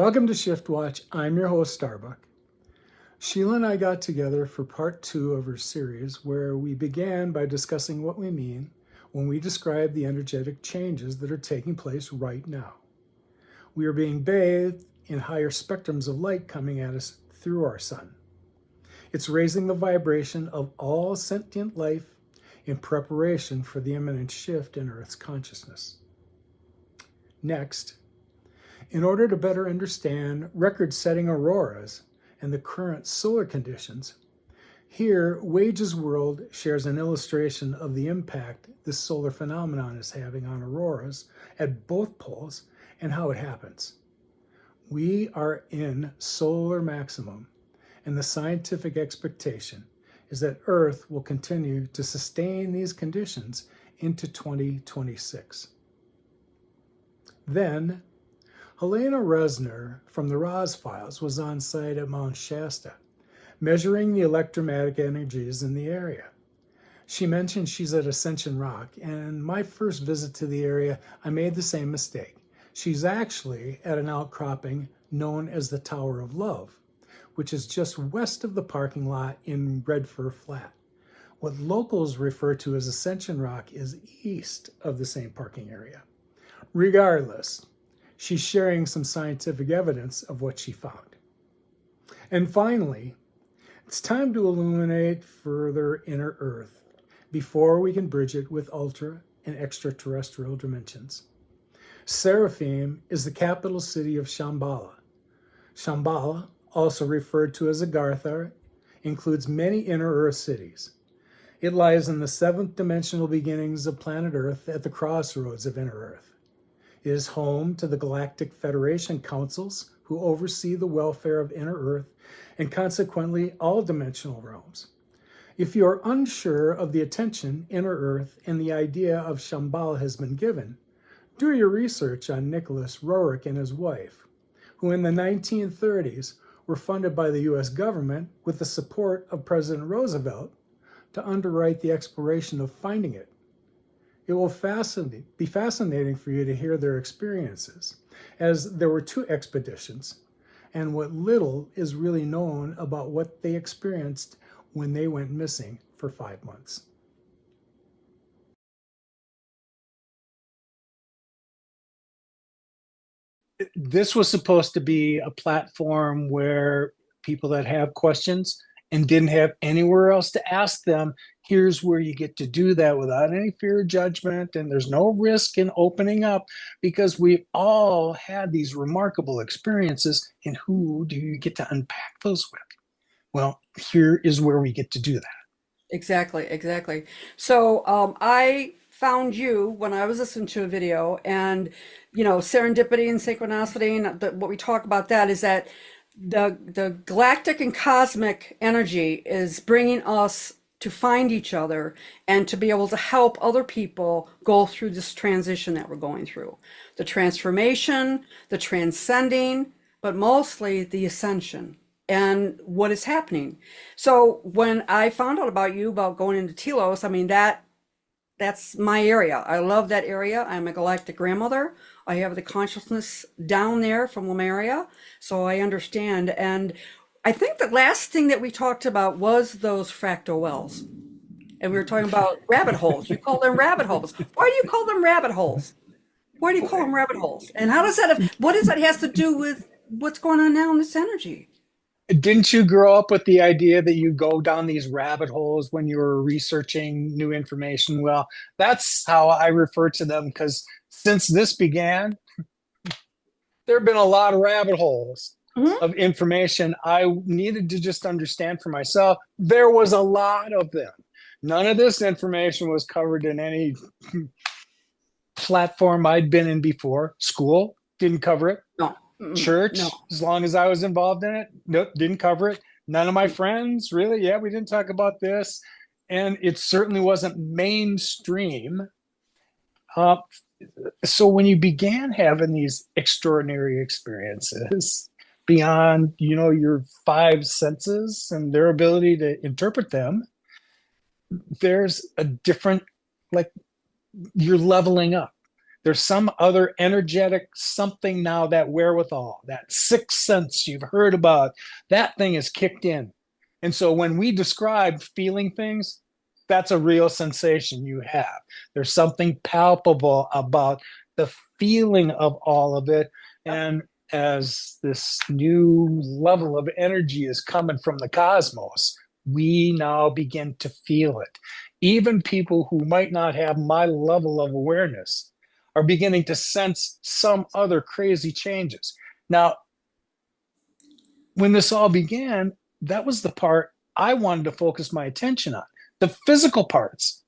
Welcome to ShiftWatch. I'm your host, Starbuck. Sheila and I got together for part 2 of her series, where we began by discussing what we mean when we describe the energetic changes that are taking place right now. We are being bathed in higher spectrums of light coming at us through our sun. It's raising the vibration of all sentient life in preparation for the imminent shift in Earth's consciousness. Next, in order to better understand record-setting auroras and the current solar conditions, here Wage's World shares an illustration of the impact this solar phenomenon is having on auroras at both poles and how it happens. We are in solar maximum, and the scientific expectation is that Earth will continue to sustain these conditions into 2026. Then, Helena Resner from the Roz Files was on site at Mount Shasta, measuring the electromagnetic energies in the area. She mentioned she's at Ascension Rock, and my first visit to the area, I made the same mistake. She's actually at an outcropping known as the Tower of Love, which is just west of the parking lot in Red Fir Flat. What locals refer to as Ascension Rock is east of the same parking area. Regardless, she's sharing some scientific evidence of what she found. And finally, it's time to illuminate further inner Earth before we can bridge it with ultra and extraterrestrial dimensions. Seraphim is the capital city of Shambhala. Shambhala, also referred to as Agartha, includes many inner Earth cities. It lies in the 7th dimensional beginnings of planet Earth at the crossroads of inner Earth. It is home to the Galactic Federation Councils, who oversee the welfare of inner Earth and consequently all dimensional realms. If you are unsure of the attention inner Earth and the idea of Shambhala has been given, do your research on Nicholas Roerich and his wife, who in the 1930s were funded by the U.S. government with the support of President Roosevelt to underwrite the exploration of finding it. It will be fascinating for you to hear their experiences, as there were 2 expeditions, and what little is really known about what they experienced when they went missing for 5 months. This was supposed to be a platform where people that have questions and didn't have anywhere else to ask them, here's where you get to do that without any fear of judgment, and there's no risk in opening up, because we all had these remarkable experiences, and who do you get to unpack those with? Well, here is where we get to do that. Exactly. So I found you when I was listening to a video, and serendipity and synchronicity, and what we talk about that is that the galactic and cosmic energy is bringing us to find each other and to be able to help other people go through this transition that we're going through. The transformation, the transcending, but mostly the ascension and what is happening. So when I found out about you, about going into Telos, I mean, that's my area. I love that area. I'm a galactic grandmother. I have the consciousness down there from Lemuria, so I understand. And I think the last thing that we talked about was those fractal wells. And we were talking about rabbit holes. You call them rabbit holes. Why do you call them rabbit holes? Why do you call them rabbit holes? And how does that, what does that has to do with what's going on now in this energy? Didn't you grow up with the idea that you go down these rabbit holes when you were researching new information? Well, that's how I refer to them, because since this began, there have been a lot of rabbit holes of information I needed to just understand for myself. There was a lot of them. None of this information was covered in any platform I'd been in before. School didn't cover it. No. Church, No. as long as I was involved in it, nope, didn't cover it. None of my friends, really, we didn't talk about this. And it certainly wasn't mainstream. So when you began having these extraordinary experiences beyond, your 5 senses and their ability to interpret them, there's a different, you're leveling up. There's some other energetic something now, that wherewithal, that sixth sense you've heard about, that thing is kicked in. And so when we describe feeling things, that's a real sensation you have. There's something palpable about the feeling of all of it. And as this new level of energy is coming from the cosmos, we now begin to feel it. Even people who might not have my level of awareness are beginning to sense some other crazy changes. Now, when this all began, that was the part I wanted to focus my attention on. The physical parts.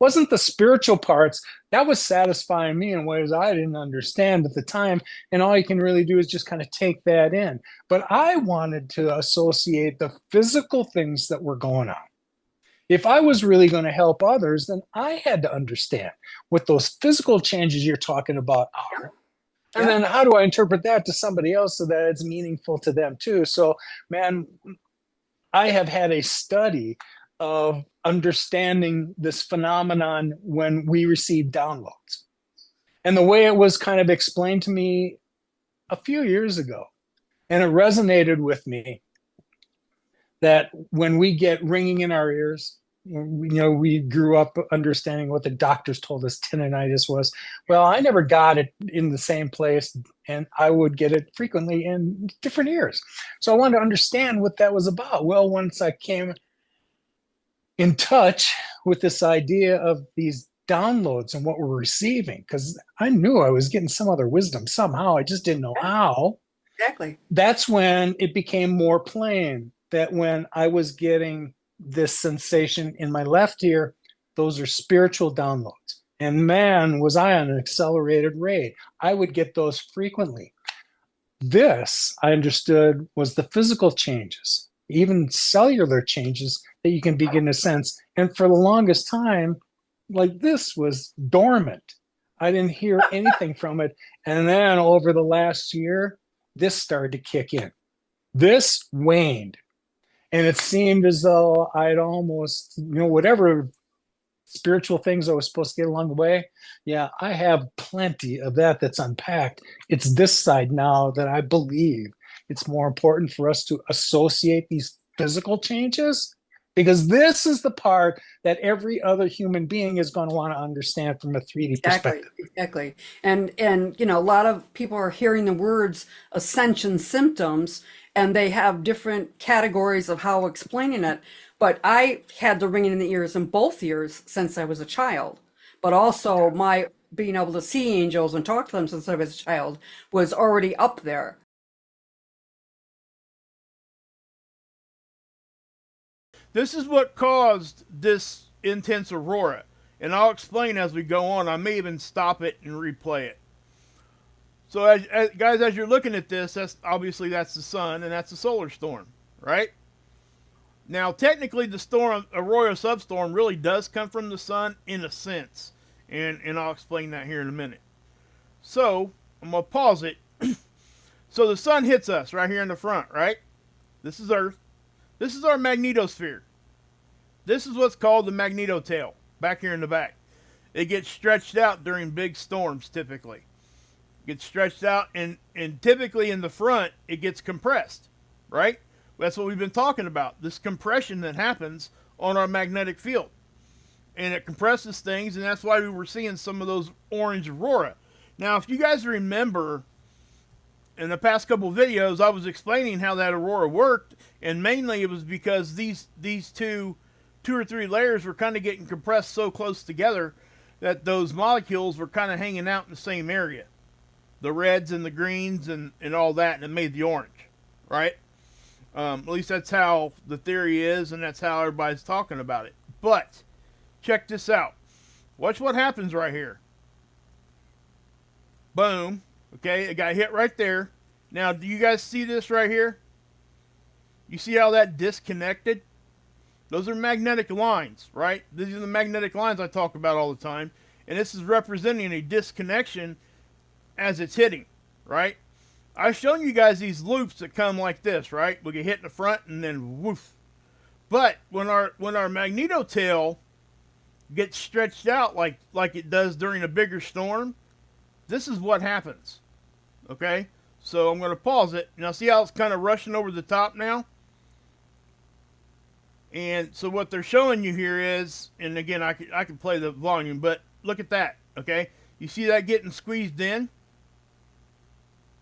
Wasn't the spiritual parts. That was satisfying me in ways I didn't understand at the time. And all you can really do is just kind of take that in. But I wanted to associate the physical things that were going on. If I was really going to help others, then I had to understand what those physical changes you're talking about are. And then how do I interpret that to somebody else so that it's meaningful to them too? So, man, I have had a study of understanding this phenomenon when we receive downloads. And the way it was kind of explained to me a few years ago, and it resonated with me, that when we get ringing in our ears, we grew up understanding what the doctors told us tinnitus was. Well, I never got it in the same place, and I would get it frequently in different ears. So I wanted to understand what that was about. Well, once I came in touch with this idea of these downloads and what we're receiving, because I knew I was getting some other wisdom somehow. I just didn't know how. Exactly. That's when it became more plain that when I was getting this sensation in my left ear, those are spiritual downloads. And man, was I on an accelerated rate. I would get those frequently. This, I understood, was the physical changes, even cellular changes that you can begin to sense. And for the longest time, like, this was dormant. I didn't hear anything from it. And then over the last year, this started to kick in. This waned. And it seemed as though I'd almost, whatever spiritual things I was supposed to get along the way, yeah, I have plenty of that that's unpacked. It's this side now that I believe it's more important for us to associate these physical changes, because this is the part that every other human being is going to want to understand from a 3D perspective. Exactly. And a lot of people are hearing the words ascension symptoms, and they have different categories of how explaining it. But I had the ringing in the ears in both ears since I was a child. But also my being able to see angels and talk to them since I was a child was already up there. This is what caused this intense aurora. And I'll explain as we go on. I may even stop it and replay it. So, guys, as you're looking at this, that's the sun, and that's the solar storm, right? Now, technically, the storm, aurora substorm, really does come from the sun in a sense, and I'll explain that here in a minute. So, I'm gonna pause it. So the sun hits us right here in the front, right? This is Earth. This is our magnetosphere. This is what's called the magnetotail, back here in the back. It gets stretched out during big storms, typically. Gets stretched out, and typically in the front it gets compressed, right? That's what we've been talking about, this compression that happens on our magnetic field, and it compresses things, and that's why we were seeing some of those orange aurora. Now, if you guys remember, in the past couple of videos I was explaining how that aurora worked, and mainly it was because these two or three layers were kind of getting compressed so close together that those molecules were kind of hanging out in the same area. The reds and the greens and all that, and it made the orange, right? At least that's how the theory is, and that's how everybody's talking about it. But check this out. Watch what happens right here. Boom. Okay, it got hit right there. Now, do you guys see this right here? You see how that disconnected? Those are magnetic lines, right? These are the magnetic lines I talk about all the time. And this is representing a disconnection as it's hitting, right? I've shown you guys these loops that come like this, right? We get hit in the front and then woof. But when our magnetotail gets stretched out like it does during a bigger storm, this is what happens. Okay? So I'm going to pause it. Now see how it's kind of rushing over the top now? And so what they're showing you here is, and again, I could play the volume, but look at that, okay? You see that getting squeezed in?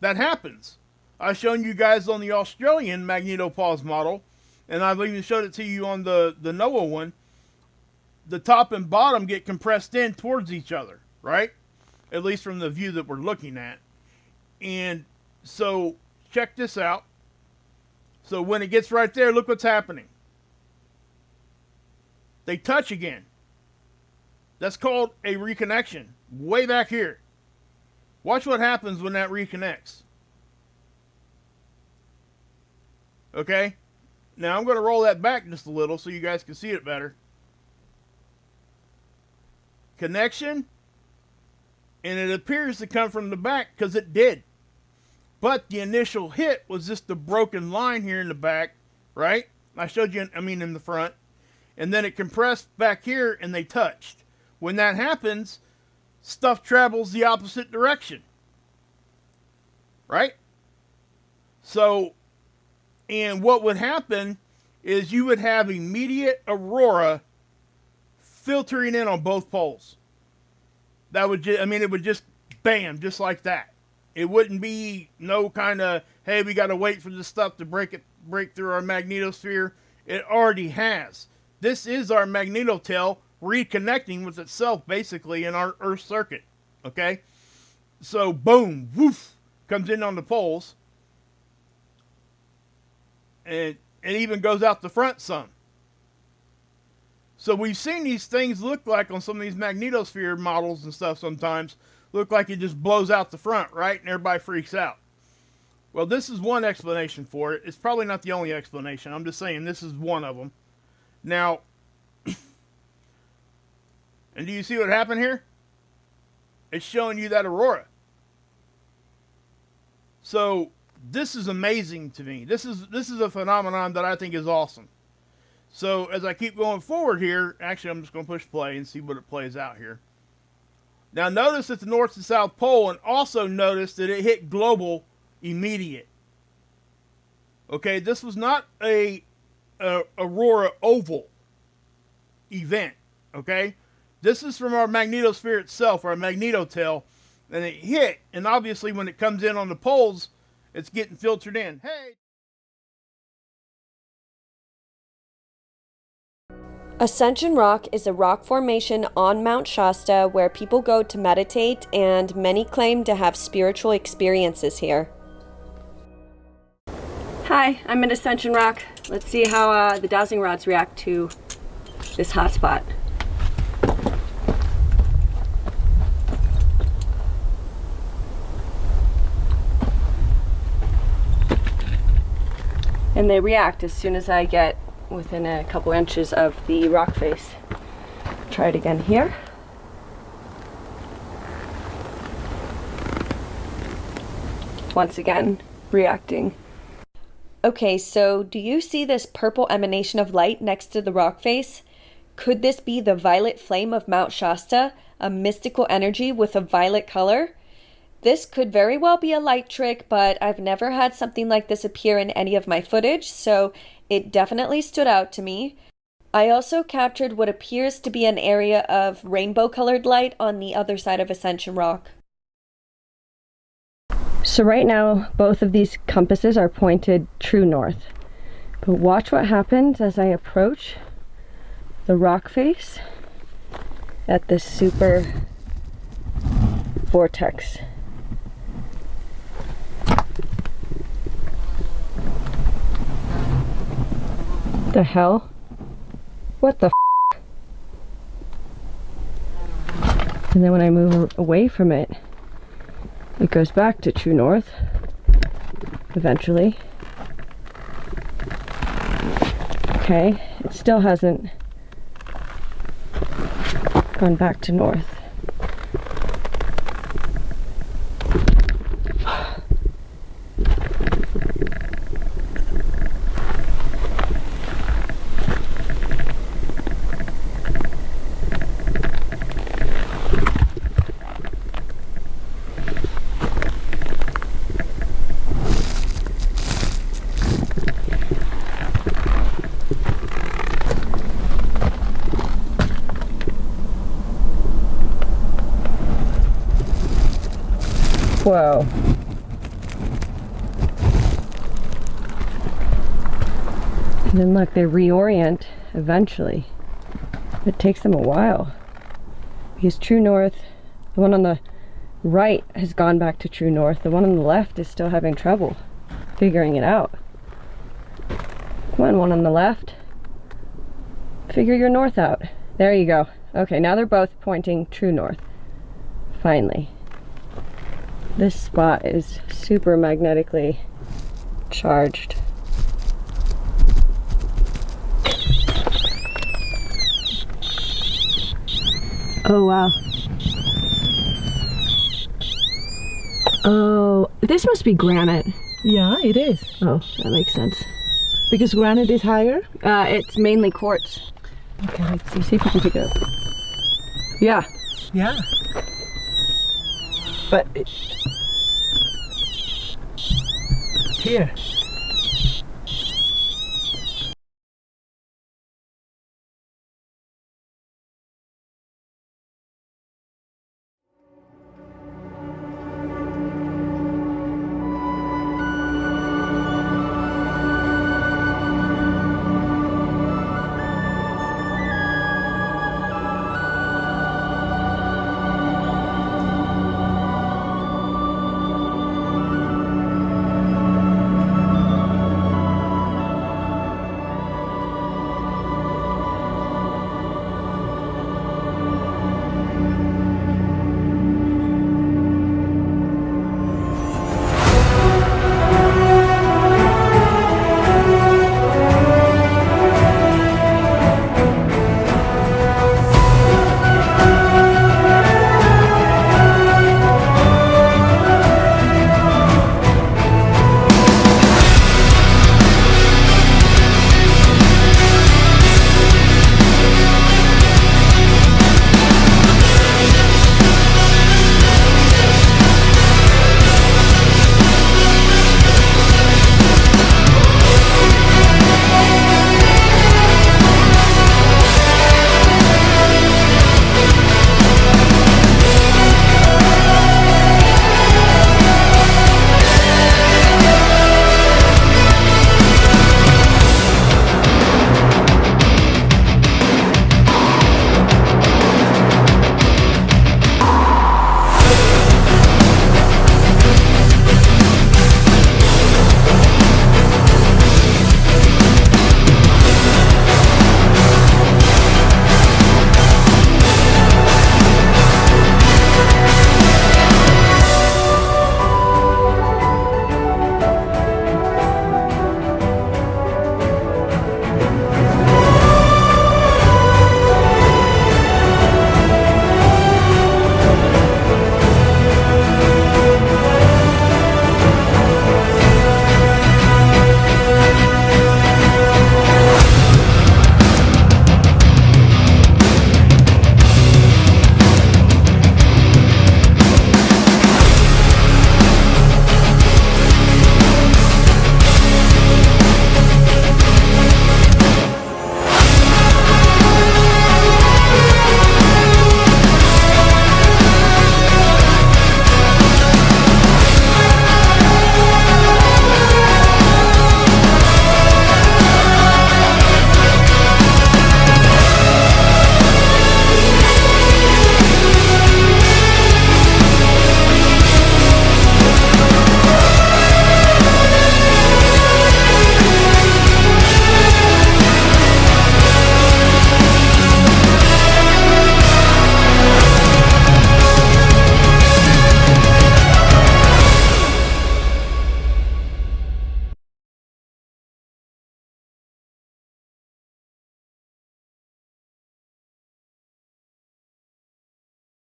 That happens. I've shown you guys on the Australian magnetopause model, and I've even showed it to you on the Lowell one. The top and bottom get compressed in towards each other, right? At least from the view that we're looking at. And so check this out. So when it gets right there, look what's happening. They touch again. That's called a reconnection. Way back here. Watch what happens when that reconnects. Okay? Now I'm going to roll that back just a little so you guys can see it better. Connection. And it appears to come from the back because it did. But the initial hit was just the broken line here in the back, right? I showed you, in the front. And then it compressed back here and they touched. When that happens, stuff travels the opposite direction. Right? So, and what would happen is you would have immediate aurora filtering in on both poles. That would it would just bam, just like that. It wouldn't be no kind of, hey, we got to wait for this stuff to break through our magnetosphere. It already has. This is our magnetotail reconnecting with itself basically in our Earth circuit. Okay? So boom, woof, comes in on the poles. And it even goes out the front some. So we've seen these things look like on some of these magnetosphere models and stuff sometimes, look like it just blows out the front, right? And everybody freaks out. Well, this is one explanation for it. It's probably not the only explanation. I'm just saying this is one of them. Now, and do you see what happened here? It's showing you that aurora. So this is amazing to me. This is a phenomenon that I think is awesome. So as I keep going forward here, actually I'm just going to push play and see what it plays out here. Now notice at the North and South Pole, and also notice that it hit global immediate. Okay, this was not a aurora oval event. Okay, this is from our magnetosphere itself, our magnetotail, and it hit, and obviously when it comes in on the poles, it's getting filtered in. Hey. Ascension Rock is a rock formation on Mount Shasta where people go to meditate, and many claim to have spiritual experiences here. Hi, I'm at Ascension Rock. Let's see how the dowsing rods react to this hotspot. And they react as soon as I get within a couple inches of the rock face. Try it again here. Once again, reacting. Okay, so do you see this purple emanation of light next to the rock face? Could this be the violet flame of Mount Shasta, a mystical energy with a violet color? This could very well be a light trick, but I've never had something like this appear in any of my footage, so it definitely stood out to me. I also captured what appears to be an area of rainbow-colored light on the other side of Ascension Rock. So right now, both of these compasses are pointed true north. But watch what happens as I approach the rock face at this super vortex. The hell? What the f? And then when I move away from it, it goes back to true north eventually. Okay, it still hasn't gone back to north. Whoa. And then look, they reorient eventually. It takes them a while. Because true north, the one on the right has gone back to true north. The one on the left is still having trouble figuring it out. Come on, one on the left. Figure your north out. There you go. Okay, now they're both pointing true north. Finally. This spot is super magnetically charged. Oh, wow. Oh, this must be granite. Yeah, it is. Oh, that makes sense. Because granite is higher? It's mainly quartz. Okay, let's So see if you can pick it up. Yeah. Yeah. But here.